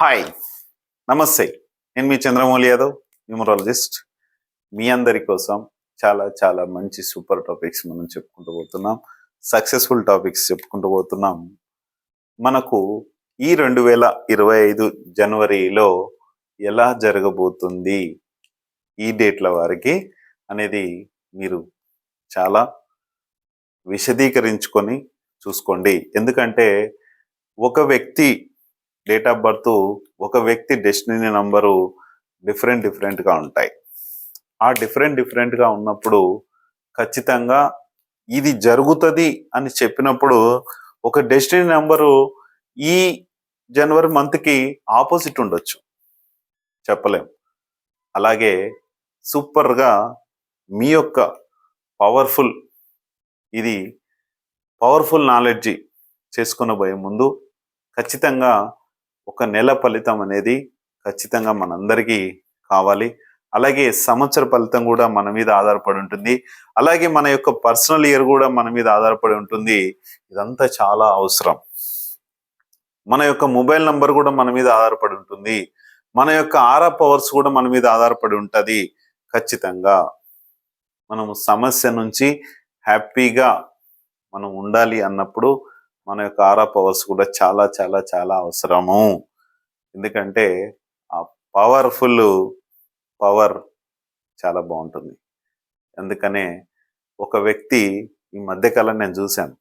Hi, నమస్తే. నేను మీ Chandramouli Yadav, numerologist. మీ అందరి కోసం చాలా చాలా మంచి సూపర్ టాపిక్స్ మనం చెప్పుకుంటూ పోతున్నాం. సక్సెస్ఫుల్ టాపిక్స్ చెప్పుకుంటూ పోతున్నాం. మనకు ఈ 2025 జనవరిలో ఎలా జరగబోతుంది ఈ డేట్ల వారికి అనేది మీరు చాలా విశదీకరించుకొని చూసుకోండి. ఎందుకంటే ఒక వ్యక్తి డేట్ ఆఫ్ బర్త్, ఒక వ్యక్తి డెస్టినీ నంబరు డిఫరెంట్గా ఉంటాయి. ఆ డిఫరెంట్గా ఉన్నప్పుడు ఖచ్చితంగా ఇది జరుగుతుంది అని చెప్పినప్పుడు ఒక డెస్టినీ నెంబరు ఈ జనవరి మంత్కి ఆపోజిట్ ఉండొచ్చు, చెప్పలేం. అలాగే సూపర్గా మీ యొక్క పవర్ఫుల్ నాలెడ్జి చేసుకుని పోయే ముందు ఖచ్చితంగా ఒక నెల ఫలితం అనేది ఖచ్చితంగా మనందరికీ కావాలి. అలాగే సంవత్సర ఫలితం కూడా మన మీద ఆధారపడి ఉంటుంది. అలాగే మన యొక్క పర్సనల్ ఇయర్ కూడా మన మీద ఆధారపడి ఉంటుంది. ఇదంతా చాలా అవసరం. మన యొక్క మొబైల్ నంబర్ కూడా మన మీద ఆధారపడి ఉంటుంది. మన యొక్క ఆరా పవర్స్ కూడా మన మీద ఆధారపడి ఉంటుంది. ఖచ్చితంగా మనము సమస్య నుంచి హ్యాపీగా మనం ఉండాలి అన్నప్పుడు మన యొక్క ఆరా పవర్స్ కూడా చాలా చాలా చాలా అవసరము. ఎందుకంటే ఆ పవర్ చాలా బాగుంటుంది. అందుకనే ఒక వ్యక్తి ఈ మధ్యకాలం నేను చూశాను,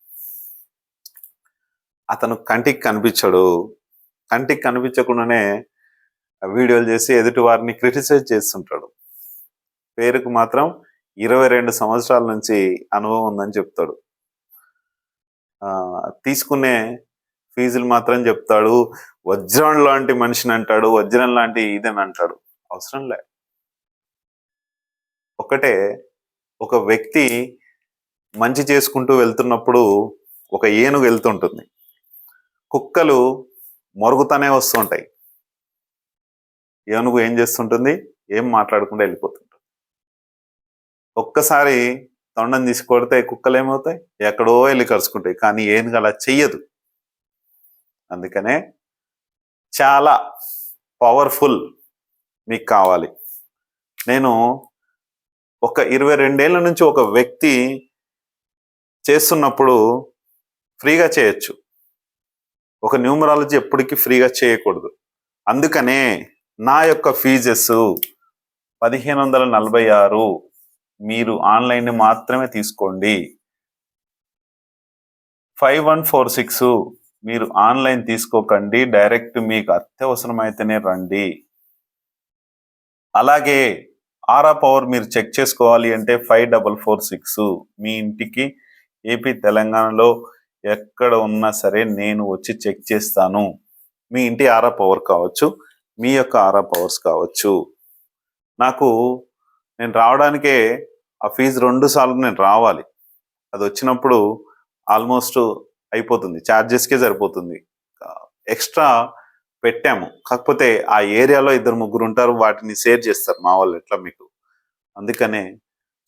అతను కంటికి కనిపించకుండానే వీడియోలు చేసి ఎదుటి వారిని క్రిటిసైజ్ చేస్తుంటాడు. పేరుకు మాత్రం 22 సంవత్సరాల నుంచి అనుభవం ఉందని చెప్తాడు. తీసుకునే ఫీజులు మాత్రం చెప్తాడు. వజ్రం లాంటి మనిషిని అంటాడు, వజ్రం లాంటి ఇదని అంటాడు. అవసరం లే. ఒకటే, ఒక వ్యక్తి మంచి చేసుకుంటూ వెళ్తున్నప్పుడు ఒక ఏనుగు వెళ్తుంటుంది. కుక్కలు మొరుగుతానే వస్తుంటాయి. ఏనుగు ఏం చేస్తుంటుంది? ఏం మాట్లాడకుండా వెళ్ళిపోతుంటుంది. ఒక్కసారి తొండం తీసి కొడితే కుక్కలు ఏమవుతాయి? ఎక్కడో వెళ్ళి కరుచుకుంటాయి. కానీ ఏనుగు అలా చెయ్యదు. అందుకనే చాలా పవర్ఫుల్ మీకు కావాలి. నేను ఒక 22 ఏళ్ళ నుంచి ఒక వ్యక్తి చేస్తున్నప్పుడు ఫ్రీగా చేయొచ్చు. ఒక న్యూమరాలజీ ఎప్పటికీ ఫ్రీగా చేయకూడదు. అందుకనే నా యొక్క ఫీజెస్ 1546. మీరు ఆన్లైన్ మాత్రమే తీసుకోండి. 5146 మీరు ఆన్లైన్ తీసుకోకండి. డైరెక్ట్ మీకు అత్యవసరమైతేనే రండి. అలాగే ఆరా పవర్ మీరు చెక్ చేసుకోవాలి అంటే 5446 మీ ఇంటికి ఏపీ తెలంగాణలో ఎక్కడ ఉన్నా సరే నేను వచ్చి చెక్ చేస్తాను. మీ ఇంటి ఆరా పవర్ కావచ్చు, మీ యొక్క ఆరా పవర్స్ కావచ్చు. నేను రావడానికే ఆ ఫీజు 2 సార్లు నేను రావాలి. అది వచ్చినప్పుడు ఆల్మోస్ట్ అయిపోతుంది, ఛార్జెస్కే సరిపోతుంది. ఎక్స్ట్రా పెట్టాము, కాకపోతే ఆ ఏరియాలో 2-3 ఉంటారు, వాటిని షేర్ చేస్తారు మా వాళ్ళు. ఎట్లా మీకు అందుకనే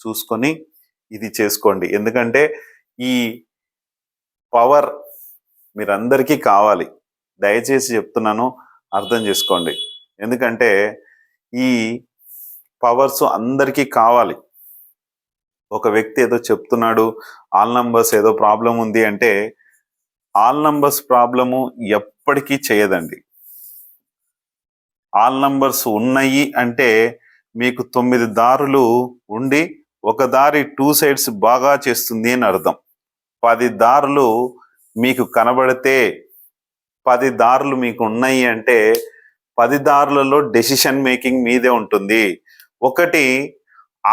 చూసుకొని ఇది చేసుకోండి. ఎందుకంటే ఈ పవర్ మీరందరికీ కావాలి. దయచేసి చెప్తున్నాను, అర్థం చేసుకోండి. ఎందుకంటే ఈ పవర్స్ అందరికీ కావాలి. ఒక వ్యక్తి ఏదో చెప్తున్నాడు, ఆల్ నంబర్స్ ఏదో ప్రాబ్లం ఉంది అంటే ఆల్ నంబర్స్ ప్రాబ్లము ఎప్పటికీ చేయదండి. ఆల్ నంబర్స్ ఉన్నాయి అంటే మీకు 9 దారులు ఉండి ఒక దారి 2 సైడ్స్ బాగా చేస్తుంది అని అర్థం. 10 దారులు మీకు కనబడితే 10 దారులు మీకు ఉన్నాయి అంటే 10 దారులలో డెసిషన్ మేకింగ్ మీదే ఉంటుంది. ఒకటి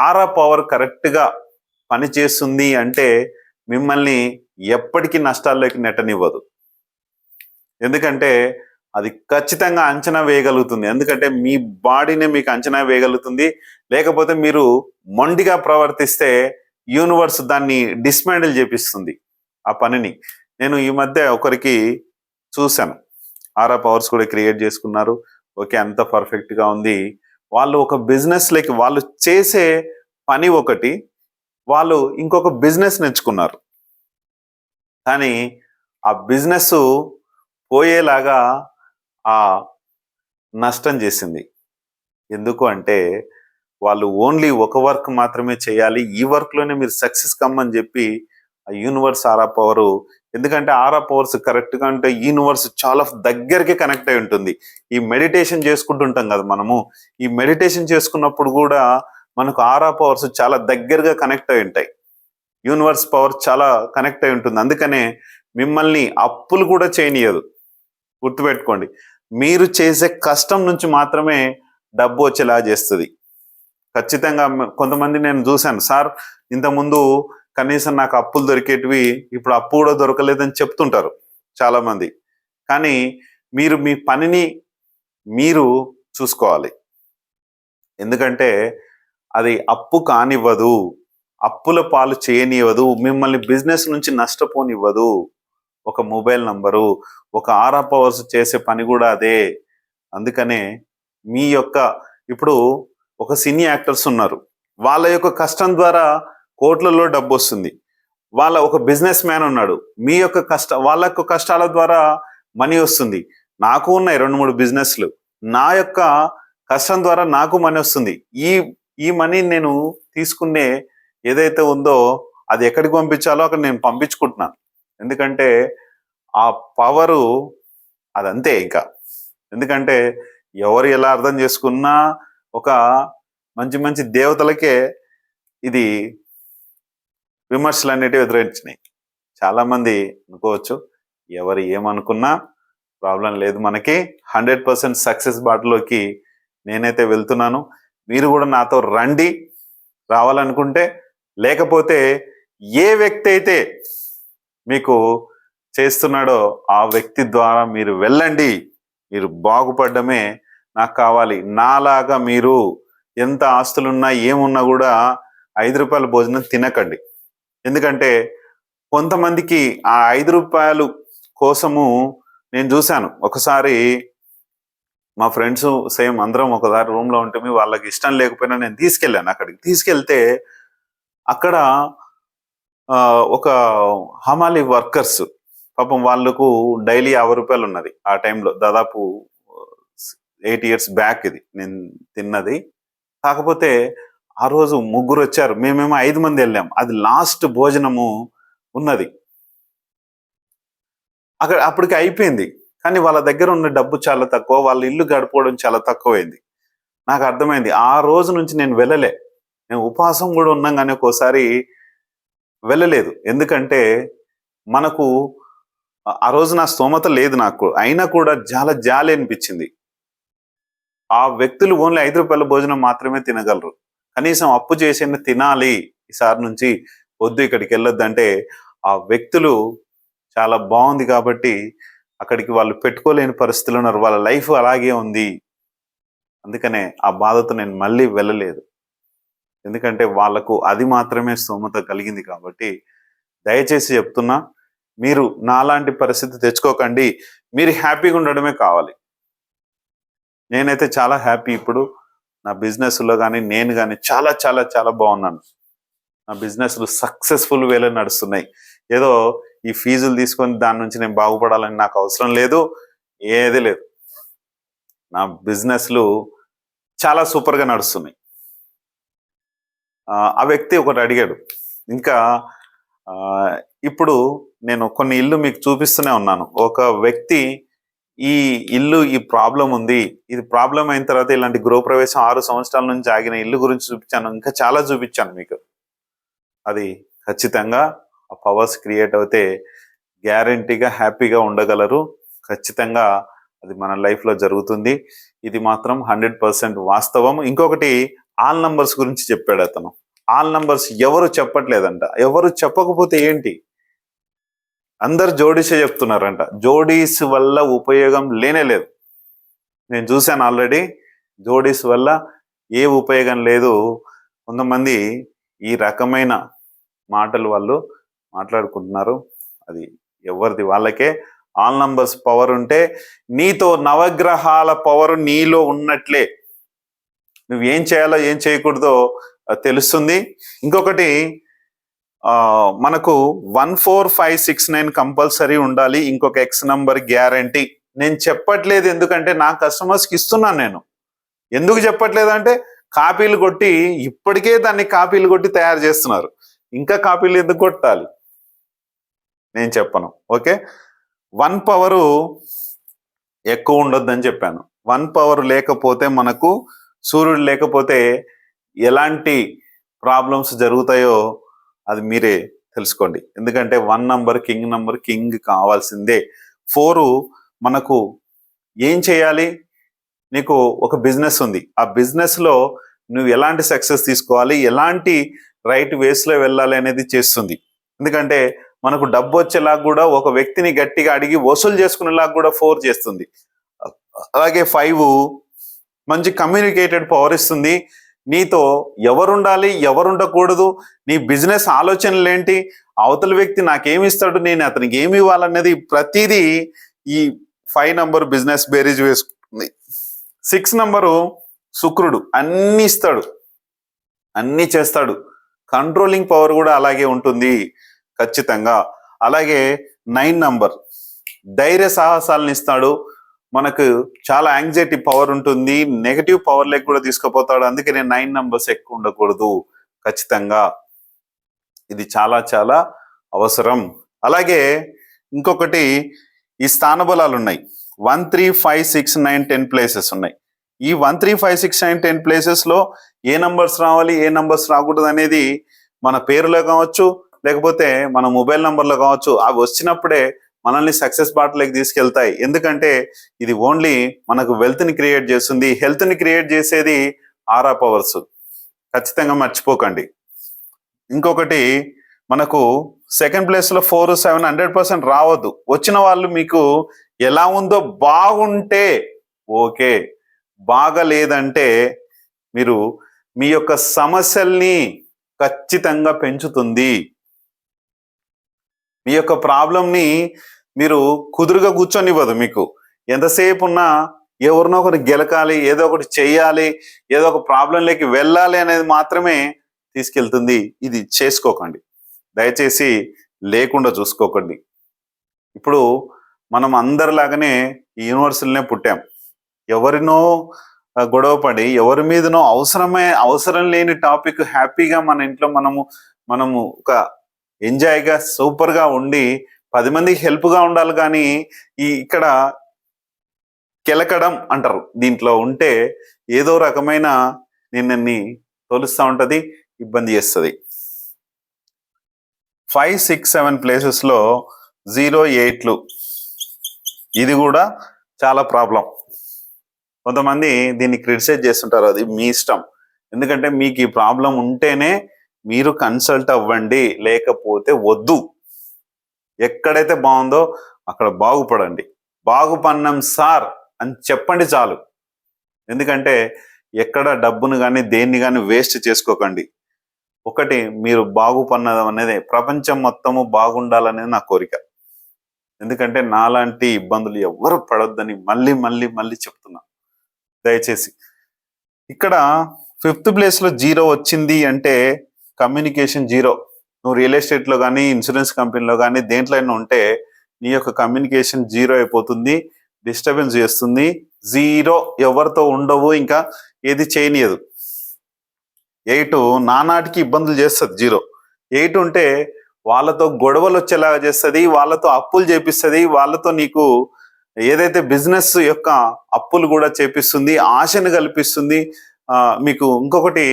ఆరా పవర్ కరెక్ట్గా పనిచేస్తుంది అంటే మిమ్మల్ని ఎప్పటికీ నష్టాల్లోకి నెట్టనివ్వదు. ఎందుకంటే అది ఖచ్చితంగా అంచనా వేయగలుగుతుంది. ఎందుకంటే మీ బాడీనే మీకు అంచనా వేయగలుగుతుంది. లేకపోతే మీరు మొండిగా ప్రవర్తిస్తే యూనివర్స్ దాన్ని డిస్మాండిల్ చేపిస్తుంది ఆ పనిని. నేను ఈ మధ్య ఒకరికి చూశాను, ఆరా పవర్స్ కూడా క్రియేట్ చేసుకున్నారు. ఓకే, అంత పర్ఫెక్ట్గా ఉంది. వాళ్ళు ఒక బిజినెస్లోకి, వాళ్ళు చేసే పని ఒకటి, వాళ్ళు ఇంకొక బిజినెస్ నేర్చుకున్నారు. కానీ ఆ బిజినెస్ పోయేలాగా ఆ నష్టం చేసింది. ఎందుకు అంటే వాళ్ళు ఓన్లీ ఒక వర్క్ మాత్రమే చేయాలి, ఈ వర్క్లోనే మీరు సక్సెస్ కమ్మని చెప్పి ఆ యూనివర్స్ ఆరా పవరు, ఎందుకంటే ఆరా పవర్స్ కరెక్ట్గా అంటే యూనివర్స్ చాలా దగ్గరికి కనెక్ట్ అయి ఉంటుంది. ఈ మెడిటేషన్ చేసుకుంటుంటాం కదా మనము, ఈ మెడిటేషన్ చేసుకున్నప్పుడు కూడా మనకు ఆరా పవర్స్ చాలా దగ్గరగా కనెక్ట్ అయి ఉంటాయి. యూనివర్స్ పవర్ చాలా కనెక్ట్ అయి ఉంటుంది. అందుకనే మిమ్మల్ని అప్పులు కూడా చేయనీయదు. గుర్తుపెట్టుకోండి, మీరు చేసే కష్టం నుంచి మాత్రమే డబ్బు వచ్చేలా చేస్తుంది. ఖచ్చితంగా కొంతమంది నేను చూశాను, సార్ ఇంతకుముందు కనీసం నాకు అప్పులు దొరికేటివి ఇప్పుడు అప్పు కూడా దొరకలేదని చెప్తుంటారు చాలా మంది. కానీ మీరు మీ పనిని మీరు చూసుకోవాలి. ఎందుకంటే అది అప్పు కానివ్వదు, అప్పుల పాలు చేయనివ్వదు, మిమ్మల్ని బిజినెస్ నుంచి నష్టపోనివ్వదు. ఒక మొబైల్ నంబరు, ఒక ఆరా పవర్స్ చేసే పని కూడా అదే. అందుకనే మీ యొక్క ఇప్పుడు ఒక సినీ యాక్టర్స్ ఉన్నారు, వాళ్ళ యొక్క కష్టం ద్వారా కోట్లలో డబ్బు వస్తుంది. వాళ్ళ ఒక బిజినెస్ మ్యాన్ ఉన్నాడు, మీ యొక్క వాళ్ళ యొక్క కష్టాల ద్వారా మనీ వస్తుంది. నాకు ఉన్నాయి 2-3 బిజినెస్లు, నా యొక్క కష్టం ద్వారా నాకు మనీ వస్తుంది. ఈ మనీ నేను తీసుకునే ఏదైతే ఉందో అది ఎక్కడికి పంపించాలో అక్కడ నేను పంపించుకుంటున్నాను. ఎందుకంటే ఆ పవరు అదంతే ఇంకా. ఎందుకంటే ఎవరు ఎలా అర్థం చేసుకున్నా ఒక మంచి మంచి దేవతలకే ఇది విమర్శలు అనేటివి ఎదురొచ్చినాయి. చాలా మంది అనుకోవచ్చు ఎవరు ఏమనుకున్నా ప్రాబ్లం లేదు, మనకి 100% సక్సెస్ బాటలోకి నేనైతే వెళ్తున్నాను. మీరు కూడా నాతో రండి రావాలనుకుంటే. లేకపోతే ఏ వ్యక్తి అయితే మీకు చేస్తున్నాడో ఆ వ్యక్తి ద్వారా మీరు వెళ్ళండి. మీరు బాగుపడమే నాకు కావాలి. నాలాగా మీరు ఎంత ఆస్తులున్నా ఏమున్నా కూడా 5 రూపాయల భోజనం తినకండి. ఎందుకంటే కొంతమందికి ఆ 5 రూపాయలు కోసము నేను చూశాను. ఒకసారి మా ఫ్రెండ్స్ సేమ్ అందరం ఒకసారి రూమ్లో ఉంటే వాళ్ళకి ఇష్టం లేకపోయినా నేను తీసుకెళ్ళాను. అక్కడికి తీసుకెళ్తే అక్కడ ఒక హమాలి వర్కర్స్ పాపం వాళ్ళకు డైలీ 50 రూపాయలు ఉన్నది ఆ టైంలో. దాదాపు 8 years బ్యాక్ ఇది నేను తిన్నది. కాకపోతే ఆ రోజు 3 వచ్చారు, మేమేమో 5 మంది వెళ్ళాం. అది లాస్ట్ భోజనము ఉన్నది అక్కడ, అప్పటికి అయిపోయింది. కానీ వాళ్ళ దగ్గర ఉన్న డబ్బు చాలా తక్కువ, వాళ్ళ ఇల్లు గడిపోవడం చాలా తక్కువైంది. నాకు అర్థమైంది. ఆ రోజు నుంచి నేను వెళ్ళలే. నేను ఉపవాసం కూడా ఉన్నాం కానీ ఒక్కోసారి వెళ్ళలేదు. ఎందుకంటే మనకు ఆ రోజు నా స్తోమత లేదు నాకు, అయినా కూడా చాలా జాలి అనిపించింది. ఆ వ్యక్తులు ఓన్లీ 5 రూపాయల భోజనం మాత్రమే తినగలరు. కనీసం అప్పు చేసిన తినాలి, ఈసారి నుంచి వద్దు ఇక్కడికి వెళ్ళొద్దు అంటే ఆ వ్యక్తులు చాలా బాగుంది కాబట్టి అక్కడికి వాళ్ళు పెట్టుకోలేని పరిస్థితులు ఉన్నారు. వాళ్ళ లైఫ్ అలాగే ఉంది. అందుకనే ఆ బాధతో నేను మళ్ళీ వెళ్ళలేదు. ఎందుకంటే వాళ్ళకు అది మాత్రమే స్తోమత కలిగింది కాబట్టి. దయచేసి చెప్తున్నా, మీరు నాలాంటి పరిస్థితి తెచ్చుకోకండి. మీరు హ్యాపీగా ఉండడమే కావాలి. నేనైతే చాలా హ్యాపీ. ఇప్పుడు నా బిజినెస్లో కానీ నేను కానీ చాలా చాలా చాలా బాగున్నాను. నా బిజినెస్లు సక్సెస్ఫుల్ వేలో నడుస్తున్నాయి. ఏదో ఈ ఫీజులు తీసుకొని దాని నుంచి నేను బాగుపడాలని నాకు అవసరం లేదు, ఏది లేదు. నా బిజినెస్లు చాలా సూపర్గా నడుస్తున్నాయి. ఆ వ్యక్తి ఒకటి అడిగాడు, ఇంకా ఇప్పుడు నేను కొన్ని ఇల్లు మీకు చూపిస్తూనే ఉన్నాను. ఒక వ్యక్తి ఈ ఇల్లు ఈ ప్రాబ్లం ఉంది, ఇది ప్రాబ్లం అయిన తర్వాత ఇలాంటి గృహప్రవేశం 6 సంవత్సరాల నుంచి ఆగిన ఇల్లు గురించి చూపించాను, ఇంకా చాలా చూపించాను మీకు. అది ఖచ్చితంగా ఆ పవర్స్ క్రియేట్ అవుతే గ్యారంటీగా హ్యాపీగా ఉండగలరు. ఖచ్చితంగా అది మన లైఫ్లో జరుగుతుంది. ఇది మాత్రం 100% వాస్తవం. ఇంకొకటి ఆల్ నంబర్స్ గురించి చెప్పాడు అతను. ఆల్ నంబర్స్ ఎవరు చెప్పట్లేదంట. ఎవరు చెప్పకపోతే ఏంటి, అందరు జోడీసే చెప్తున్నారంట. జోడీస్ వల్ల ఉపయోగం లేనే లేదు. నేను చూశాను ఆల్రెడీ, జోడీస్ వల్ల ఏ ఉపయోగం లేదు. కొంతమంది ఈ రకమైన మాటలు వాళ్ళు మాట్లాడుకుంటున్నారు. అది ఎవరిది వాళ్ళకే. ఆల్ నంబర్స్ పవర్ ఉంటే నీతో నవగ్రహాల పవర్ నీలో ఉన్నట్లే. నువ్వేం చేయాలో ఏం చేయకూడదో తెలుస్తుంది. ఇంకొకటి మనకు 14569 కంపల్సరీ ఉండాలి. ఇంకొక ఎక్స్ నంబర్ గ్యారంటీ. నేను చెప్పట్లేదు, ఎందుకంటే నా కస్టమర్స్కి ఇస్తున్నాను. నేను ఎందుకు చెప్పట్లేదు అంటే కాపీలు కొట్టి, ఇప్పటికే దాన్ని కాపీలు కొట్టి తయారు చేస్తున్నారు, ఇంకా కాపీలు ఎందుకు కొట్టాలి? నేను చెప్పను. ఓకే, 1 పవరు ఎక్కువ ఉండొద్దని చెప్పాను. 1 పవర్ లేకపోతే, మనకు సూర్యుడు లేకపోతే ఎలాంటి ప్రాబ్లమ్స్ జరుగుతాయో అది మీరే తెలుసుకోండి. ఎందుకంటే 1 నంబర్ కింగ్ కావాల్సిందే. 4 మనకు ఏం చేయాలి? నీకు ఒక బిజినెస్ ఉంది, ఆ బిజినెస్లో నువ్వు ఎలాంటి సక్సెస్ తీసుకోవాలి, ఎలాంటి రైట్ వేస్లో వెళ్ళాలి అనేది చేస్తుంది. ఎందుకంటే మనకు డబ్బు వచ్చేలాగా కూడా, ఒక వ్యక్తిని గట్టిగా అడిగి వసూలు చేసుకునేలాగా కూడా 4 చేస్తుంది. అలాగే 5 మంచి కమ్యూనికేటెడ్ పవర్ ఇస్తుంది. నీతో ఎవరుండాలి, ఎవరుండకూడదు, నీ బిజినెస్ ఆలోచనలు ఏంటి, అవతల వ్యక్తి నాకేమిస్తాడు, నేను అతనికి ఏమి ఇవ్వాలన్నది ప్రతిదీ ఈ 5 నంబర్ బిజినెస్ బేరీజ్ వేసుకుంది. 6 నంబరు శుక్రుడు అన్ని ఇస్తాడు, అన్ని చేస్తాడు. కంట్రోలింగ్ పవర్ కూడా అలాగే ఉంటుంది ఖచ్చితంగా. అలాగే 9 నంబర్ ధైర్య సాహసాలను ఇస్తాడు. మనకు చాలా యాంగ్జైటీ పవర్ ఉంటుంది, నెగటివ్ పవర్ లెక్క కూడా తీసుకుపోతాడు. అందుకనే 9 నంబర్స్ ఎక్కువ ఉండకూడదు ఖచ్చితంగా. ఇది చాలా చాలా అవసరం. అలాగే ఇంకొకటి, ఈ స్థాన బలాలు ఉన్నాయి. 1 3 5 6 9 10 ప్లేసెస్ ఉన్నాయి. ఈ 1 3 5 6 9 10 ప్లేసెస్ లో ఏ నంబర్స్ రావాలి, ఏ నంబర్స్ రాకూడదు అనేది మన పేరులో కావచ్చు, లేకపోతే మన మొబైల్ నంబర్లో కావచ్చు. అవి వచ్చినప్పుడే మనల్ని సక్సెస్ బాటలోకి తీసుకెళ్తాయి. ఎందుకంటే ఇది ఓన్లీ మనకు వెల్త్ ని క్రియేట్ చేస్తుంది. హెల్త్ ని క్రియేట్ చేసేది ఆరా పవర్స్, ఖచ్చితంగా మర్చిపోకండి. ఇంకొకటి, మనకు సెకండ్ ప్లేస్ లో 4 7 100% రావద్దు. వచ్చిన వాళ్ళు మీకు ఎలా ఉందో బాగుంటే ఓకే, బాగలేదంటే మీరు మీ యొక్క సమస్యల్ని ఖచ్చితంగా పెంచుతుంది. మీ యొక్క ప్రాబ్లంని మీరు కుదురుగా కూర్చొనివ్వదు. మీకు ఎంతసేపు ఉన్నా ఎవరినో ఒకటి గెలకాలి, ఏదో ఒకటి చెయ్యాలి, ఏదో ఒక ప్రాబ్లంలోకి వెళ్ళాలి అనేది మాత్రమే తీసుకెళ్తుంది. ఇది చేసుకోకండి దయచేసి, లేకుండా చూసుకోకండి. ఇప్పుడు మనం అందరిలాగానే ఈ యూనివర్సిటీలోనే పుట్టాం. ఎవరినో గొడవపడి, ఎవరి మీదనో అవసరం లేని టాపిక్ హ్యాపీగా మన ఇంట్లో మనము ఒక ఎంజాయ్గా సూపర్గా ఉండి 10 మందికి హెల్ప్గా ఉండాలి. కానీ ఇక్కడ కెలకడం అంటారు, దీంట్లో ఉంటే ఏదో రకమైన నిన్నని తోలుస్తూ ఉంటుంది, ఇబ్బంది చేస్తుంది. 5 6 7 ప్లేసెస్లో 0 8లు, ఇది కూడా చాలా ప్రాబ్లం. కొంతమంది దీన్ని క్రిటిసైజ్ చేస్తుంటారు, అది మీ ఇష్టం. ఎందుకంటే మీకు ఈ ప్రాబ్లం ఉంటేనే మీరు కన్సల్ట్ అవ్వండి, లేకపోతే వద్దు. ఎక్కడైతే బాగుందో అక్కడ బాగుపడండి. బాగుపడినాం సార్ అని చెప్పండి చాలు. ఎందుకంటే ఎక్కడ డబ్బును కానీ దేన్ని కానీ వేస్ట్ చేసుకోకండి. ఒకటి, మీరు బాగుపడినది అనేది, ప్రపంచం మొత్తము బాగుండాలనేది నా కోరిక. ఎందుకంటే నాలాంటి ఇబ్బందులు ఎవరు పడొద్దని మళ్ళీ మళ్ళీ మళ్ళీ చెప్తున్నా దయచేసి. ఇక్కడ 5th ప్లేస్లో 0 వచ్చింది అంటే కమ్యూనికేషన్ 0. నువ్వు రియల్ ఎస్టేట్లో కానీ, ఇన్సూరెన్స్ కంపెనీలో కానీ, దేంట్లో అయినా ఉంటే నీ యొక్క కమ్యూనికేషన్ 0 అయిపోతుంది, డిస్టర్బెన్స్ చేస్తుంది. 0 ఎవరితో ఉండవు, ఇంకా ఏది చేయనియదు. 8 నానాటికి ఇబ్బందులు చేస్తుంది. 0 8 ఉంటే వాళ్ళతో గొడవలు వచ్చేలాగా చేస్తుంది, వాళ్ళతో అప్పులు చేపిస్తుంది, వాళ్ళతో నీకు ఏదైతే బిజినెస్ యొక్క అప్పులు కూడా చేపిస్తుంది, ఆశను కల్పిస్తుంది. మీకు ఇంకొకటి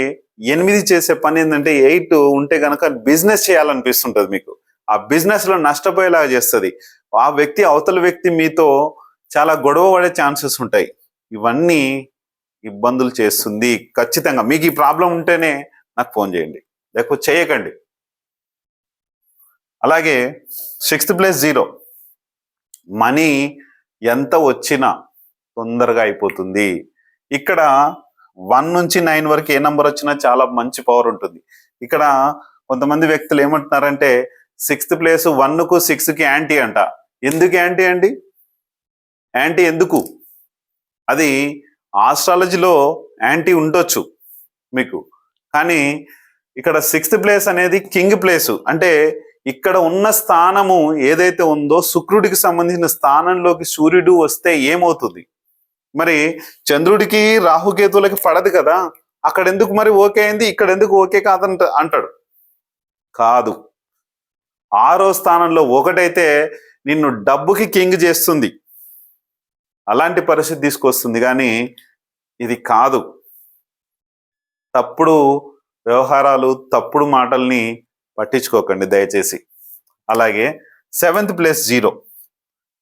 8 చేసే పని ఏంటంటే, 8 ఉంటే కనుక బిజినెస్ చేయాలనిపిస్తుంటుంది మీకు. ఆ బిజినెస్ లో నష్టపోయేలాగా చేస్తుంది. ఆ వ్యక్తి, అవతల వ్యక్తి మీతో చాలా గొడవ పడే ఛాన్సెస్ ఉంటాయి. ఇవన్నీ ఇబ్బందులు చేస్తుంది. ఖచ్చితంగా మీకు ఈ ప్రాబ్లం ఉంటేనే నాకు ఫోన్ చేయండి, లేకపోతే చేయకండి. అలాగే 6th ప్లేస్ 0, మనీ ఎంత వచ్చినా తొందరగా అయిపోతుంది. ఇక్కడ 1 నుంచి 9 వరకు ఏ నంబర్ వచ్చినా చాలా మంచి పవర్ ఉంటుంది. ఇక్కడ కొంతమంది వ్యక్తులు ఏమంటున్నారంటే 6th ప్లేస్ 1కు 6కి యాంటీ అంట. ఎందుకు యాంటీ అండి? యాంటీ ఎందుకు? అది ఆస్ట్రాలజీలో యాంటీ ఉండొచ్చు మీకు, కానీ ఇక్కడ 6th ప్లేస్ అనేది కింగ్ ప్లేసు. అంటే ఇక్కడ ఉన్న స్థానము ఏదైతే ఉందో శుక్రుడికి సంబంధించిన స్థానంలోకి సూర్యుడు వస్తే ఏమవుతుంది? మరి చంద్రుడికి రాహుకేతువులకి పడదు కదా, అక్కడ ఎందుకు మరి ఓకే అయింది, ఇక్కడ ఎందుకు ఓకే కాదంట అంటాడు. కాదు, 6వ స్థానంలో ఒకటైతే నిన్ను డబ్బుకి కింగ్ చేస్తుంది, అలాంటి పరిస్థితి తీసుకొస్తుంది. కానీ ఇది కాదు. తప్పుడు వ్యవహారాలు, తప్పుడు మాటల్ని పట్టించుకోకండి దయచేసి. అలాగే 7th ప్లేస్ 0,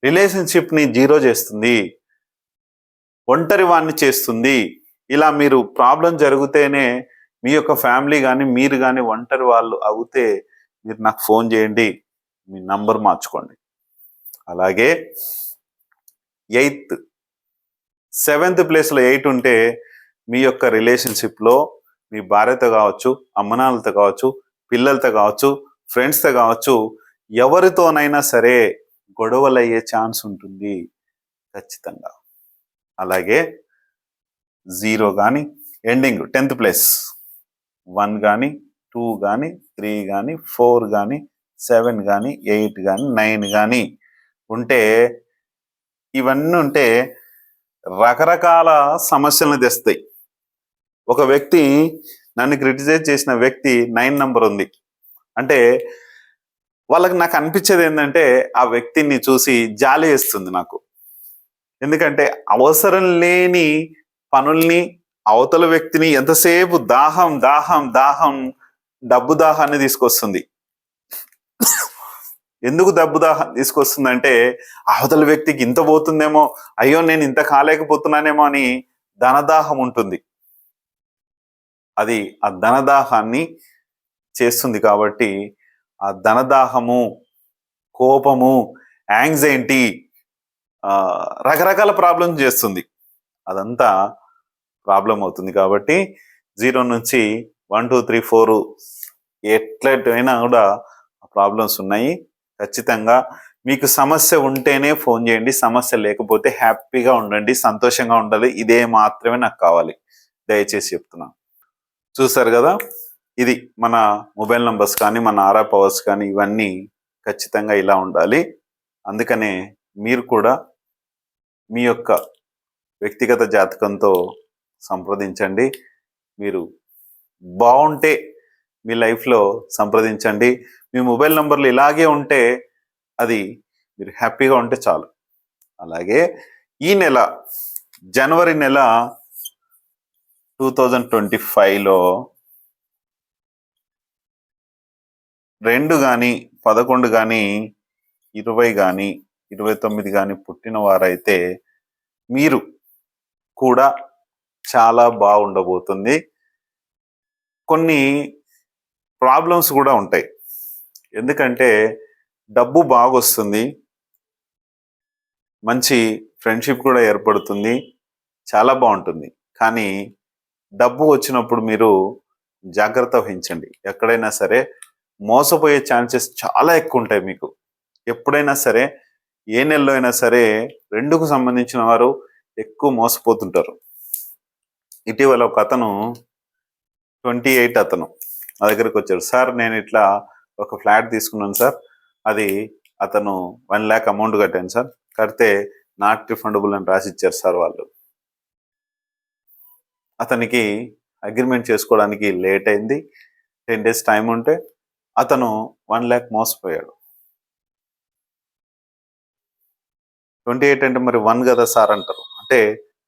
రిలేషన్షిప్ని 0 చేస్తుంది, ఒంటరి వాణ్ణి చేస్తుంది. ఇలా మీరు ప్రాబ్లం జరిగితేనే మీ యొక్క ఫ్యామిలీ కానీ మీరు కానీ ఒంటరి వాళ్ళు అవుతే మీరు నాకు ఫోన్ చేయండి, మీ నంబర్ మార్చుకోండి. అలాగే 8th 7th ప్లేస్లో 8 ఉంటే మీ యొక్క రిలేషన్షిప్లో మీ భార్యతో కావచ్చు, అమ్మనాన్నలతో కావచ్చు, పిల్లలతో కావచ్చు, ఫ్రెండ్స్తో కావచ్చు, ఎవరితోనైనా సరే గొడవలు అయ్యే ఛాన్స్ ఉంటుంది ఖచ్చితంగా. అలాగే 0 కానీ ఎండింగ్ 10th ప్లేస్ 1 కానీ 2 కానీ 3 కానీ 4 కానీ 7 కానీ 8 కానీ 9 కానీ ఉంటే, ఇవన్నీ ఉంటే రకరకాల సమస్యలను తెస్తాయి. ఒక వ్యక్తి నన్ను క్రిటిసైజ్ చేసిన వ్యక్తి 9 నంబర్ ఉంది అంటే వాళ్ళకి నాకు అనిపించేది ఏంటంటే ఆ వ్యక్తిని చూసి జాలి వేస్తుంది నాకు. ఎందుకంటే అవసరం లేని పనుల్ని, అవతల వ్యక్తిని ఎంతసేపు దాహం దాహం దాహం డబ్బు దాహాన్ని తీసుకొస్తుంది. ఎందుకు డబ్బు దాహం తీసుకొస్తుందంటే అవతల వ్యక్తికి ఇంత పోతుందేమో, అయ్యో నేను ఇంత కాలేకపోతున్నానేమో అని ధనదాహం ఉంటుంది. అది ఆ ధనదాహాన్ని చేస్తుంది. కాబట్టి ఆ ధనదాహము, కోపము, యాంగ్జైటీ, రకరకాల ప్రాబ్లమ్స్ చేస్తుంది. అదంతా ప్రాబ్లం అవుతుంది. కాబట్టి 0 నుంచి 1 2 3 4 ఎట్లయినా కూడా ప్రాబ్లమ్స్ ఉన్నాయి. ఖచ్చితంగా మీకు సమస్య ఉంటేనే ఫోన్ చేయండి, సమస్య లేకపోతే హ్యాపీగా ఉండండి, సంతోషంగా ఉండాలి. ఇదే మాత్రమే నాకు కావాలి, దయచేసి చెప్తున్నాను. చూసారు కదా, ఇది మన మొబైల్ నంబర్స్ కానీ మన ఆరా పవర్స్ కానీ ఇవన్నీ ఖచ్చితంగా ఇలా ఉండాలి. అందుకనే మీరు కూడా మీ యొక్క వ్యక్తిగత జాతకంతో సంప్రదించండి. మీరు బాగుంటే మీ లైఫ్లో సంప్రదించండి. మీ మొబైల్ నంబర్లు ఇలాగే ఉంటే అది మీరు హ్యాపీగా ఉంటే చాలు. అలాగే ఈ నెల జనవరి నెల 2025లో 2 కానీ 11 కానీ 20 కానీ 29 కానీ పుట్టిన వారైతే మీరు కూడా చాలా బాగుండబోతుంది. కొన్ని ప్రాబ్లమ్స్ కూడా ఉంటాయి. ఎందుకంటే డబ్బు బాగొస్తుంది, మంచి ఫ్రెండ్షిప్ కూడా ఏర్పడుతుంది, చాలా బాగుంటుంది. కానీ డబ్బు వచ్చినప్పుడు మీరు జాగ్రత్త వహించండి. ఎక్కడైనా సరే మోసపోయే ఛాన్సెస్ చాలా ఎక్కువ ఉంటాయి మీకు. ఎప్పుడైనా సరే, ఏ నెలలో అయినా సరే 2కు సంబంధించిన వారు ఎక్కువ మోసపోతుంటారు. ఇటీవల ఒక అతను 28 అతను నా దగ్గరికి వచ్చాడు. సార్ నేను ఇట్లా ఒక ఫ్లాట్ తీసుకున్నాను సార్, అది అతను 1 lakh అమౌంట్ కట్టాను సార్, కడితే నాట్ రిఫండబుల్ అని రాసి ఇచ్చారు సార్ వాళ్ళు. అతనికి అగ్రిమెంట్ చేసుకోవడానికి లేట్ అయింది. 10 days టైం ఉంటే అతను 1 lakh మోసపోయాడు. 28 అంటే మరి 1 కదా సార్ అంటారు. అంటే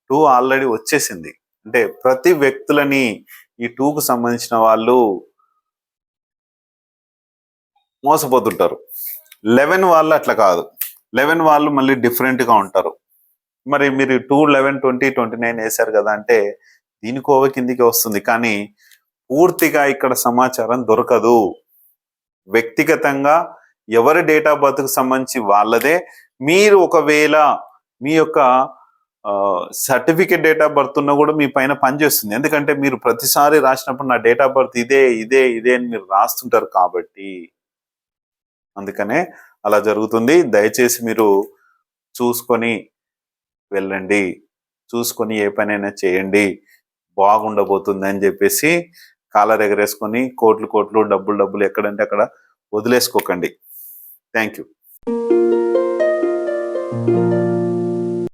2 ఆల్రెడీ వచ్చేసింది. అంటే ప్రతి వ్యక్తులని ఈ 2కు సంబంధించిన వాళ్ళు మోసపోతుంటారు. 11 వాళ్ళు అట్లా కాదు. 11 వాళ్ళు మళ్ళీ డిఫరెంట్గా ఉంటారు. మరి మీరు 2, 11, 20, 29 వేశారు కదా అంటే దీని కోవ కిందికి వస్తుంది. కానీ పూర్తిగా ఇక్కడ సమాచారం దొరకదు. వ్యక్తిగతంగా ఎవరి డేట్ ఆఫ్ బర్త్కు సంబంధించి వాళ్ళదే. మీరు ఒకవేళ మీ యొక్క సర్టిఫికేట్ డేట్ ఆఫ్ బర్త్ ఉన్నా కూడా మీ పైన పనిచేస్తుంది. ఎందుకంటే మీరు ప్రతిసారి రాసినప్పుడు నా డేట్ ఆఫ్ బర్త్ ఇదే ఇదే ఇదే అని మీరు రాస్తుంటారు కాబట్టి అందుకనే అలా జరుగుతుంది. దయచేసి మీరు చూసుకొని వెళ్ళండి, చూసుకొని ఏ పనైనా చేయండి, బాగుండబోతుంది అని చెప్పేసి కాలర్ ఎగరేసుకొని కోట్లు కోట్లు డబ్బులు డబ్బులు ఎక్కడంటే అక్కడ వదిలేసుకోకండి. Thank you.